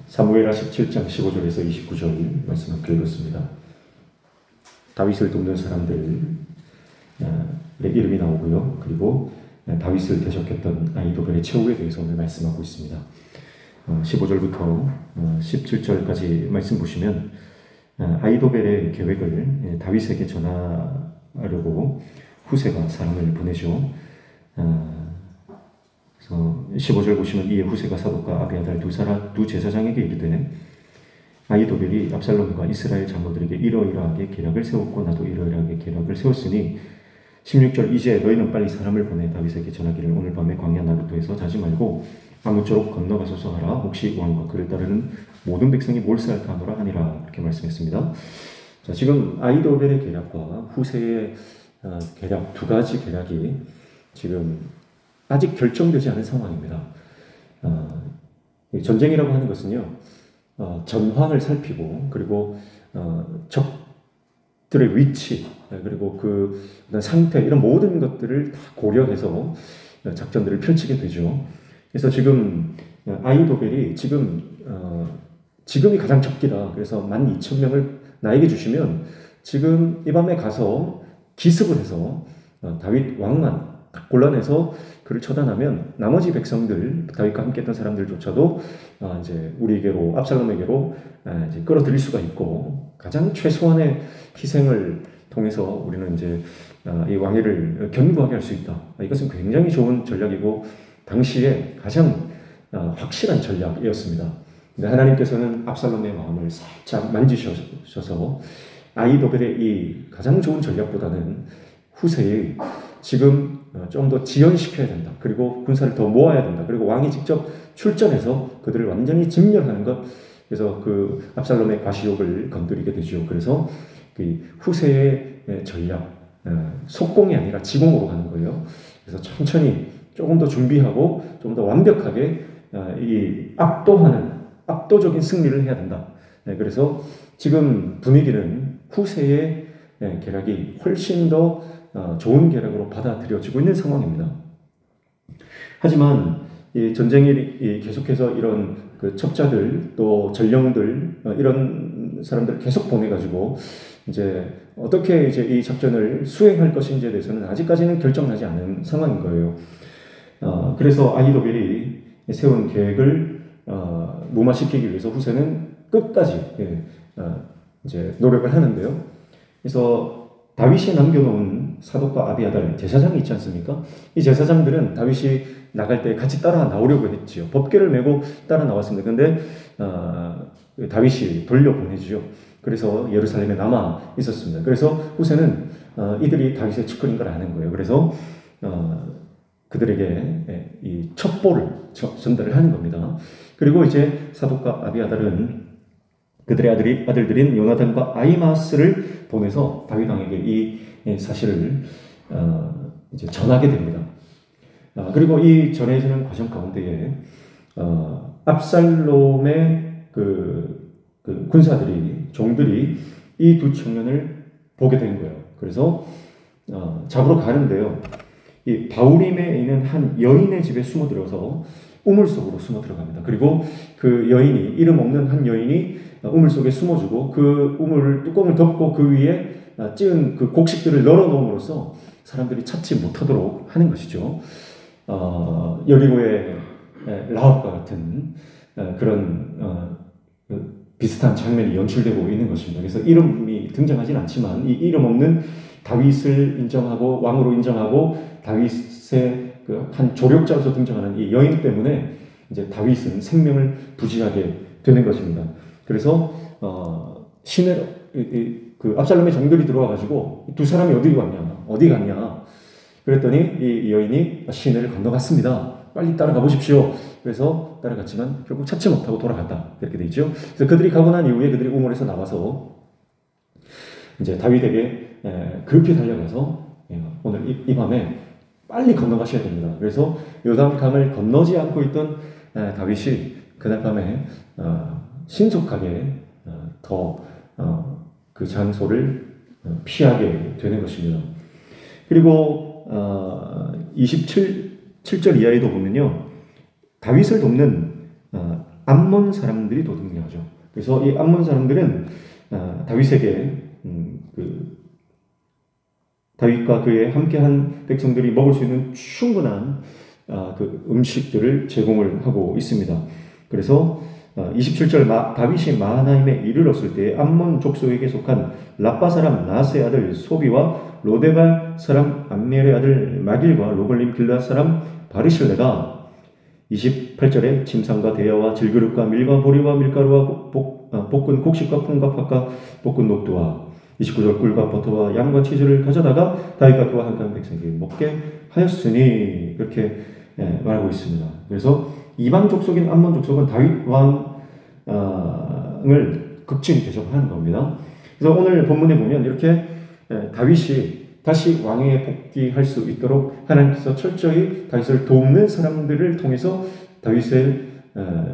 사무엘하 17장 15절에서 29절 말씀 함께 읽었습니다. 다윗을 돕는 사람들의 이름이 나오고요. 그리고 다윗을 대적했던 아히도벨의 최후에 대해서 오늘 말씀하고 있습니다. 15절부터 17절까지 말씀 보시면 아히도벨의 계획을 다윗에게 전하려고 후세가 사람을 보내죠. 그래서 15절 보시면 이에 후세가 사독과 아비아달 두 제사장에게 이르되 아히도벨이 압살롬과 이스라엘 장로들에게 이러이러하게 계략을 세웠고 나도 이러이러하게 계략을 세웠으니 16절 이제 너희는 빨리 사람을 보내 다윗에게 전하기를 오늘 밤에 광야 나루토에서 자지 말고 아무쪼록 건너가소서 하라. 혹시 왕과 그를 따르는 모든 백성이 몰살할까 하노라 하니라. 이렇게 말씀했습니다. 자, 지금 아히도벨의 계략과 후세의 계략, 두 가지 계략이 지금 아직 결정되지 않은 상황입니다. 전쟁이라고 하는 것은요, 전황을 살피고, 그리고 적들의 위치, 그리고 그 상태, 이런 모든 것들을 다 고려해서 작전들을 펼치게 되죠. 그래서 지금 아히도벨이 지금이 가장 적기다. 그래서 12,000명을 나에게 주시면 지금 이 밤에 가서 기습을 해서 다윗 왕만 딱 골라내서 그를 처단하면 나머지 백성들, 다윗과 함께했던 사람들조차도 이제 우리에게로, 압살롬에게로 이제 끌어들일 수가 있고, 가장 최소한의 희생을 통해서 우리는 이제 이 왕위를 견고하게 할 수 있다. 이것은 굉장히 좋은 전략이고 당시에 가장 확실한 전략이었습니다. 근데 하나님께서는 압살롬의 마음을 살짝 만지셔서 아히도벨의 이 가장 좋은 전략보다는 후세의 지금 좀 더 지연시켜야 된다. 그리고 군사를 더 모아야 된다. 그리고 왕이 직접 출전해서 그들을 완전히 진멸하는 것. 그래서 그 압살롬의 과시욕을 건드리게 되죠. 그래서 그 후세의 전략, 속공이 아니라 지공으로 가는 거예요. 그래서 천천히 조금 더 준비하고 좀 더 완벽하게 이 압도적인 승리를 해야 된다. 그래서 지금 분위기는 후세의 계략이 훨씬 더 좋은 계략으로 받아들여지고 있는 상황입니다. 하지만 이 전쟁이 계속해서 이런 그 첩자들 또 전령들 이런 사람들을 계속 보내가지고 이제 어떻게 이제 이 작전을 수행할 것인지에 대해서는 아직까지는 결정나지 않은 상황인 거예요. 그래서 아히도벨이 세운 계획을 무마시키기 위해서 후세는 끝까지 이제 노력을 하는데요. 그래서 다윗이 남겨놓은 사독과 아비아달 제사장이 있지 않습니까? 이 제사장들은 다윗이 나갈 때 같이 따라 나오려고 했지요. 법궤를 메고 따라 나왔습니다. 그런데 다윗이 돌려보내지요. 그래서 예루살렘에 남아 있었습니다. 그래서 후세는 이들이 다윗의 측근인 걸 아는 거예요. 그래서 그들에게 이 첩보를 전달을 하는 겁니다. 그리고 이제 사독과 아비아달은 그들의 아들들인 요나단과 아히마스를 보내서 다윗 왕에게 이 사실을 이제 전하게 됩니다. 그리고 이 전해지는 과정 가운데에 압살롬의 그 군사들이, 종들이 이 두 청년을 보게 된 거예요. 그래서 잡으러 가는데요. 이 바울임에 있는 한 여인의 집에 숨어들어서 우물 속으로 숨어 들어갑니다. 그리고 그 여인이, 이름 없는 한 여인이 우물 속에 숨어주고 그 우물 뚜껑을 덮고 그 위에 찌은 그 곡식들을 널어놓음으로써 사람들이 찾지 못하도록 하는 것이죠. 여리고의 라합과 같은 그런 비슷한 장면이 연출되고 있는 것입니다. 그래서 이름이 등장하진 않지만 이 이름 없는 다윗을 인정하고 왕으로 인정하고 다윗의 그 한 조력자로서 등장하는 이 여인 때문에 이제 다윗은 생명을 부지하게 되는 것입니다. 그래서 그 압살롬의 종들이 들어와가지고 두 사람이 어디 갔냐 그랬더니 이 여인이 시내를 건너갔습니다. 빨리 따라가 보십시오. 그래서 따라갔지만 결국 찾지 못하고 돌아갔다. 이렇게 돼 있죠. 그래서 그들이 가고 난 이후에 그들이 우물에서 나와서 이제 다윗에게 급히 달려가서 오늘 이 밤에 빨리 건너가셔야 됩니다. 그래서 요단강을 건너지 않고 있던 다윗이 그날 밤에 신속하게 더 그 장소를 피하게 되는 것입니다. 그리고 27절 이하에도 보면요, 다윗을 돕는 암몬 사람들이 도둑질하죠. 그래서 이 암몬 사람들은 다윗에게 다윗과 그의 함께한 백성들이 먹을 수 있는 충분한 그 음식들을 제공을 하고 있습니다. 그래서 27절 다윗이 마하나임에 이르렀을 때 암몬 족속에게 속한 라빠 사람 나스의 아들 소비와 로데발 사람 암멜의 아들 마길과 로글림 길앗 사람 바르실레가 28절에 침상과 대야와 질그릇과 밀과 보리와 밀가루와 볶은 곡식과 콩과 팥과 볶은 녹두와 29절 꿀과 버터와 양과 치즈를 가져다가 다윗과 그와 함께한 백성에게 먹게 하였으니 그렇게 말하고 있습니다. 그래서 이방 족속인 암몬 족속은 다윗 왕을 극진히 대접하는 겁니다. 그래서 오늘 본문에 보면 이렇게 다윗이 다시 왕위에 복귀할 수 있도록 하나님께서 철저히 다윗을 돕는 사람들을 통해서 다윗을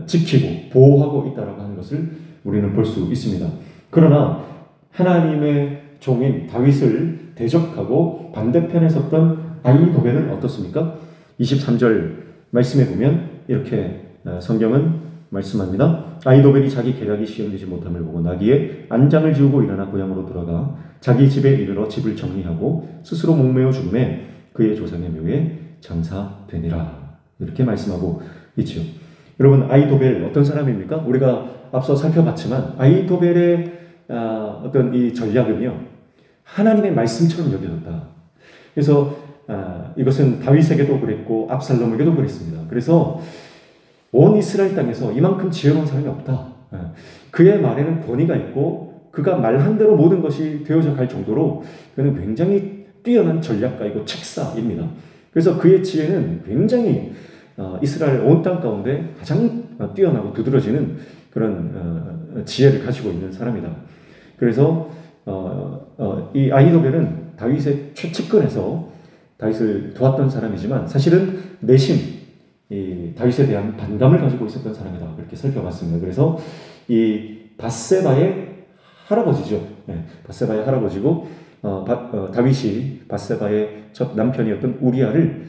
지키고 보호하고 있다라고 하는 것을 우리는 볼 수 있습니다. 그러나 하나님의 종인 다윗을 대적하고 반대편에 섰던 아히도벨은 어떻습니까? 23절 말씀에 보면 이렇게 성경은 말씀합니다. 아히도벨이 자기 계략이 시행되지 못함을 보고 나귀에 안장을 지우고 일어나 고향으로 돌아가 자기 집에 이르러 집을 정리하고 스스로 목매어 죽음에 그의 조상의 묘에 장사되니라. 이렇게 말씀하고 있죠. 여러분, 아히도벨 어떤 사람입니까? 우리가 앞서 살펴봤지만 아히도벨의 어떤 이 전략은요, 하나님의 말씀처럼 여겨졌다. 그래서 이것은 다윗에게도 그랬고 압살롬에게도 그랬습니다. 그래서 온 이스라엘 땅에서 이만큼 지혜로운 사람이 없다. 그의 말에는 권위가 있고 그가 말한 대로 모든 것이 되어져 갈 정도로 그는 굉장히 뛰어난 전략가이고 책사입니다. 그래서 그의 지혜는 굉장히 이스라엘 온 땅 가운데 가장 뛰어나고 두드러지는 그런 지혜를 가지고 있는 사람이다. 그래서 이 아히도벨은 다윗의 최측근에서 다윗을 도왔던 사람이지만 사실은 내심 이 다윗에 대한 반감을 가지고 있었던 사람이다. 그렇게 살펴봤습니다. 그래서 이 바세바의 할아버지죠. 바세바의 할아버지고 다윗이 바세바의 첫 남편이었던 우리아를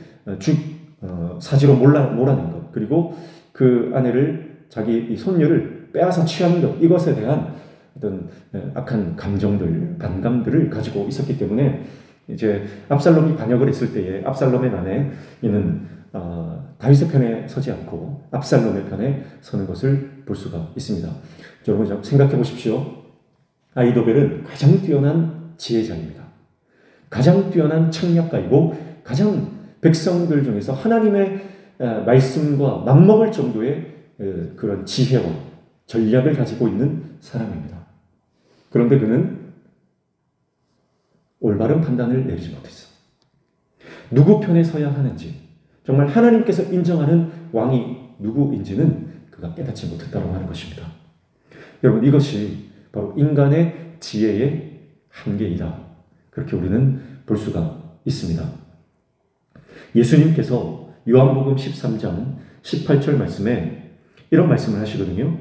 사지로 몰아낸 것, 그리고 그 아내를 자기 손녀를 빼앗아 취하는 것, 이것에 대한 어떤 악한 감정들, 반감들을 가지고 있었기 때문에 이제 압살롬이 반역을 했을 때에 압살롬의 아내는 다윗의 편에 서지 않고 압살롬의 편에 서는 것을 볼 수가 있습니다. 여러분 생각해 보십시오. 아히도벨은 가장 뛰어난 지혜자입니다. 가장 뛰어난 책략가이고 가장 백성들 중에서 하나님의 말씀과 맞먹을 정도의 그런 지혜와 전략을 가지고 있는 사람입니다. 그런데 그는 올바른 판단을 내리지 못했어. 누구 편에 서야 하는지, 정말 하나님께서 인정하는 왕이 누구인지는 그가 깨닫지 못했다고 하는 것입니다. 여러분, 이것이 바로 인간의 지혜의 한계이다. 그렇게 우리는 볼 수가 있습니다. 예수님께서 요한복음 13장 18절 말씀에 이런 말씀을 하시거든요.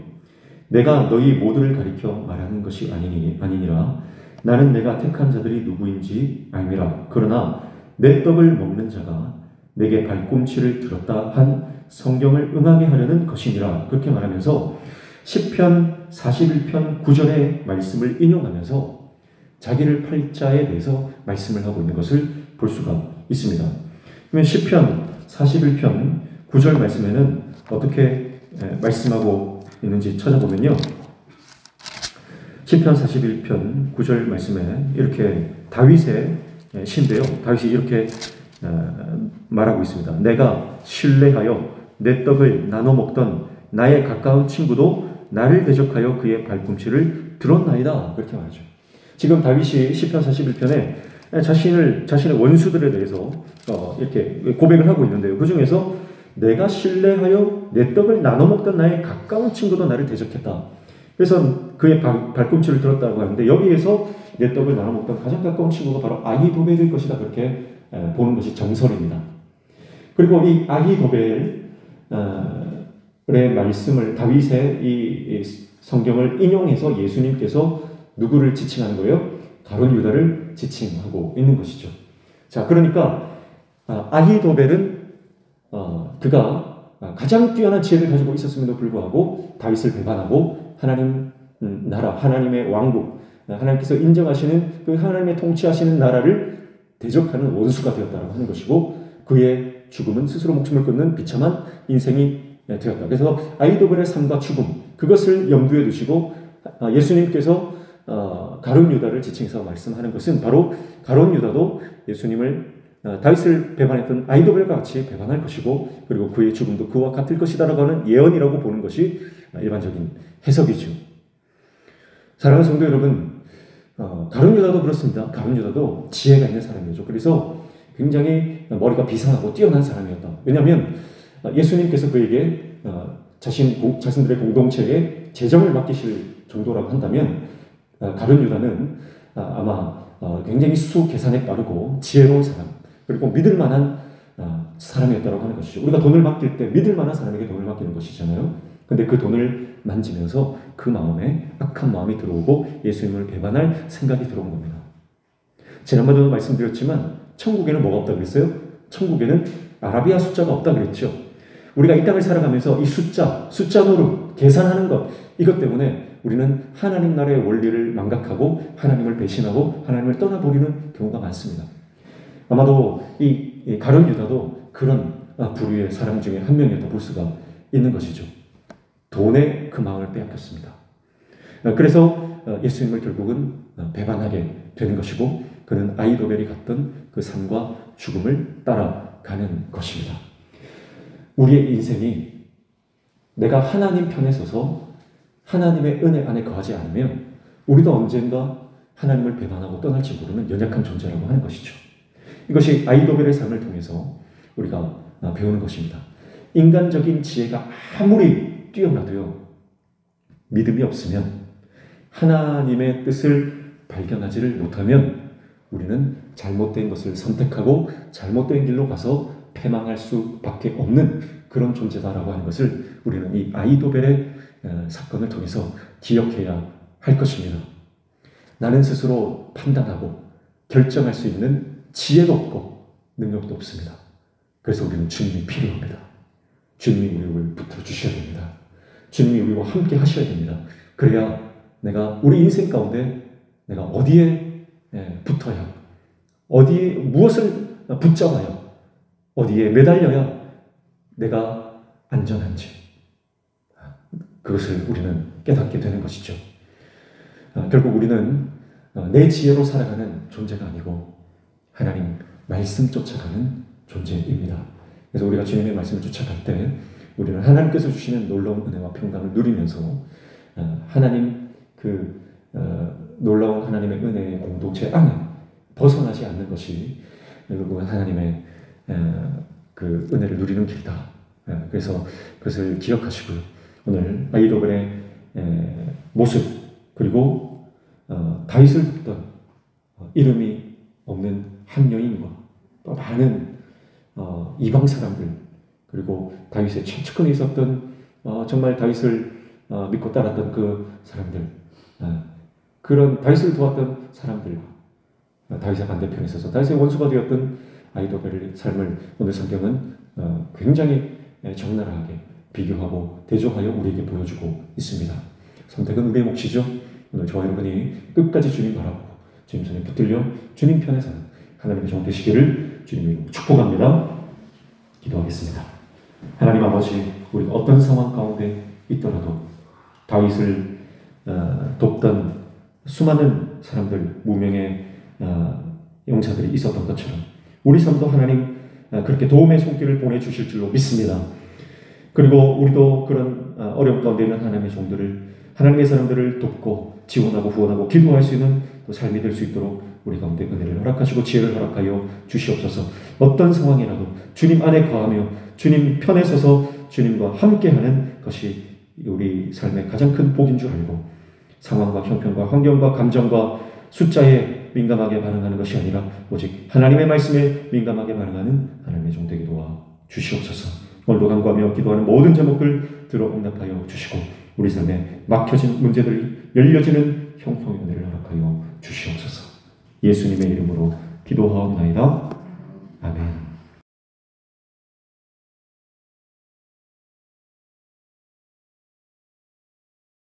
내가 너희 모두를 가리켜 말하는 것이 아니니라. 나는 내가 택한 자들이 누구인지 알미라. 그러나 내 떡을 먹는 자가 내게 발꿈치를 들었다 한 성경을 응하게 하려는 것이니라. 그렇게 말하면서 시편 41편 9절의 말씀을 인용하면서 자기를 팔자에 대해서 말씀을 하고 있는 것을 볼 수가 있습니다. 그러면 시편 41편 9절 말씀에는 어떻게 말씀하고 있는지 찾아보면요. 시편 41편 9절 말씀에 이렇게 다윗의 시인데요. 다윗이 이렇게 말하고 있습니다. 내가 신뢰하여 내 떡을 나눠 먹던 나의 가까운 친구도 나를 대적하여 그의 발꿈치를 들었나이다. 그렇게 말하죠. 지금 다윗이 시편 41편에 자신의 원수들에 대해서 이렇게 고백을 하고 있는데요. 그 중에서 내가 신뢰하여 내 떡을 나눠 먹던 나의 가까운 친구도 나를 대적했다. 그래서 그의 발꿈치를 들었다고 하는데 여기에서 내 떡을 나눠 먹던 가장 가까운 친구가 바로 아히도벨일 것이다. 그렇게 보는 것이 정설입니다. 그리고 이 아히도벨의 말씀을 다윗의 이 성경을 인용해서 예수님께서 누구를 지칭하는 거예요? 가룟 유다를 지칭하고 있는 것이죠. 자, 그러니까 아히도벨은 그가 가장 뛰어난 지혜를 가지고 있었음에도 불구하고 다윗을 배반하고 하나님 나라, 하나님의 왕국, 하나님께서 인정하시는 그 하나님의 통치하시는 나라를 대적하는 원수가 되었다고 하는 것이고, 그의 죽음은 스스로 목숨을 끊는 비참한 인생이 되었다. 그래서 아히도벨의 삶과 죽음, 그것을 염두에 두시고 예수님께서 가룟 유다를 지칭해서 말씀하는 것은 바로 가룟 유다도 예수님을 다윗을 배반했던 아히도벨과 같이 배반할 것이고, 그리고 그의 죽음도 그와 같을 것이다라고 하는 예언이라고 보는 것이 일반적인 해석이죠. 사랑하는 성도 여러분, 가룟 유다도 그렇습니다. 가룟 유다도 지혜가 있는 사람이죠. 그래서 굉장히 머리가 비상하고 뛰어난 사람이었다. 왜냐하면 예수님께서 그에게 자신들의 공동체에 재정을 맡기실 정도라고 한다면, 가룟 유다는 아마 굉장히 수 계산에 빠르고 지혜로운 사람, 그리고 믿을 만한 사람이었다고 하는 것이죠. 우리가 돈을 맡길 때 믿을 만한 사람에게 돈을 맡기는 것이잖아요. 근데 그 돈을 만지면서 그 마음에 악한 마음이 들어오고 예수님을 배반할 생각이 들어온 겁니다. 지난번에도 말씀드렸지만 천국에는 뭐가 없다고 그랬어요? 천국에는 아라비아 숫자가 없다고 그랬죠. 우리가 이 땅을 살아가면서 이 숫자 노릇, 계산하는 것, 이것 때문에 우리는 하나님 나라의 원리를 망각하고 하나님을 배신하고 하나님을 떠나버리는 경우가 많습니다. 아마도 이 가룟 유다도 그런 부류의 사람 중에 한 명이었다 볼 수가 있는 것이죠. 돈에 그 마음을 빼앗겼습니다. 그래서 예수님을 결국은 배반하게 되는 것이고, 그는 아히도벨이 갔던 그 삶과 죽음을 따라가는 것입니다. 우리의 인생이 내가 하나님 편에 서서 하나님의 은혜 안에 거하지 않으면 우리도 언젠가 하나님을 배반하고 떠날지 모르는 연약한 존재라고 하는 것이죠. 이것이 아히도벨의 삶을 통해서 우리가 배우는 것입니다. 인간적인 지혜가 아무리 뛰어나도요, 믿음이 없으면, 하나님의 뜻을 발견하지를 못하면 우리는 잘못된 것을 선택하고 잘못된 길로 가서 패망할 수밖에 없는 그런 존재다라고 하는 것을 우리는 이 아히도벨의 사건을 통해서 기억해야 할 것입니다. 나는 스스로 판단하고 결정할 수 있는 지혜도 없고 능력도 없습니다. 그래서 우리는 주님이 필요합니다. 주님이 우리를 붙들어 주셔야 됩니다. 주님이 우리와 함께 하셔야 됩니다. 그래야 내가 우리 인생 가운데 내가 어디에 붙어야, 어디에 무엇을 붙잡아야, 어디에 매달려야 내가 안전한지, 그것을 우리는 깨닫게 되는 것이죠. 결국 우리는 내 지혜로 살아가는 존재가 아니고 하나님 말씀 쫓아가는 존재입니다. 그래서 우리가 주님의 말씀을 쫓아갈 때 우리는 하나님께서 주시는 놀라운 은혜와 평강을 누리면서 하나님 놀라운 하나님의 은혜의 공동체 안에 벗어나지 않는 것이 결국은 하나님의 그 은혜를 누리는 길이다. 그래서 그것을 기억하시고요. 오늘 아히도벨의 모습, 그리고 다윗을 돕던 이름이 없는 한 여인과 또 많은 이방 사람들, 그리고 다윗의 최측근에 있었던 정말 다윗을 믿고 따랐던 그 사람들, 그런 다윗을 도왔던 사람들과 다윗의 반대편에 있어서 다윗의 원수가 되었던 아히도벨의 삶을 오늘 성경은 굉장히 적나라하게 비교하고 대조하여 우리에게 보여주고 있습니다. 선택은 우리의 몫이죠. 오늘 저와 여러분이 끝까지 주님 바라보고 주님 손에 붙들려 주님 편에 서는 하나님의 종 되시기를 주님이 축복합니다. 기도하겠습니다. 하나님 아버지, 우리가 어떤 상황 가운데 있더라도 다윗을 돕던 수많은 사람들, 무명의 용사들이 있었던 것처럼 우리 삶도 하나님 그렇게 도움의 손길을 보내주실 줄로 믿습니다. 그리고 우리도 그런 어려움 가운데 있는 하나님의 종들을, 하나님의 사람들을 돕고 지원하고 후원하고 기도할 수 있는 또 삶이 될 수 있도록 우리 가운데 은혜를 허락하시고 지혜를 허락하여 주시옵소서. 어떤 상황이라도 주님 안에 거하며 주님 편에 서서 주님과 함께하는 것이 우리 삶의 가장 큰 복인 줄 알고, 상황과 형편과 환경과 감정과 숫자에 민감하게 반응하는 것이 아니라 오직 하나님의 말씀에 민감하게 반응하는 하나님의 종 되게 도와 주시옵소서. 오늘도 간구하며 기도하는 모든 제목들 들어 응답하여 주시고 우리 삶에 막혀진 문제들이 열려지는 형통의 은혜를 허락하여 주시옵소서. 예수님의 이름으로 기도하옵나이다. 아멘.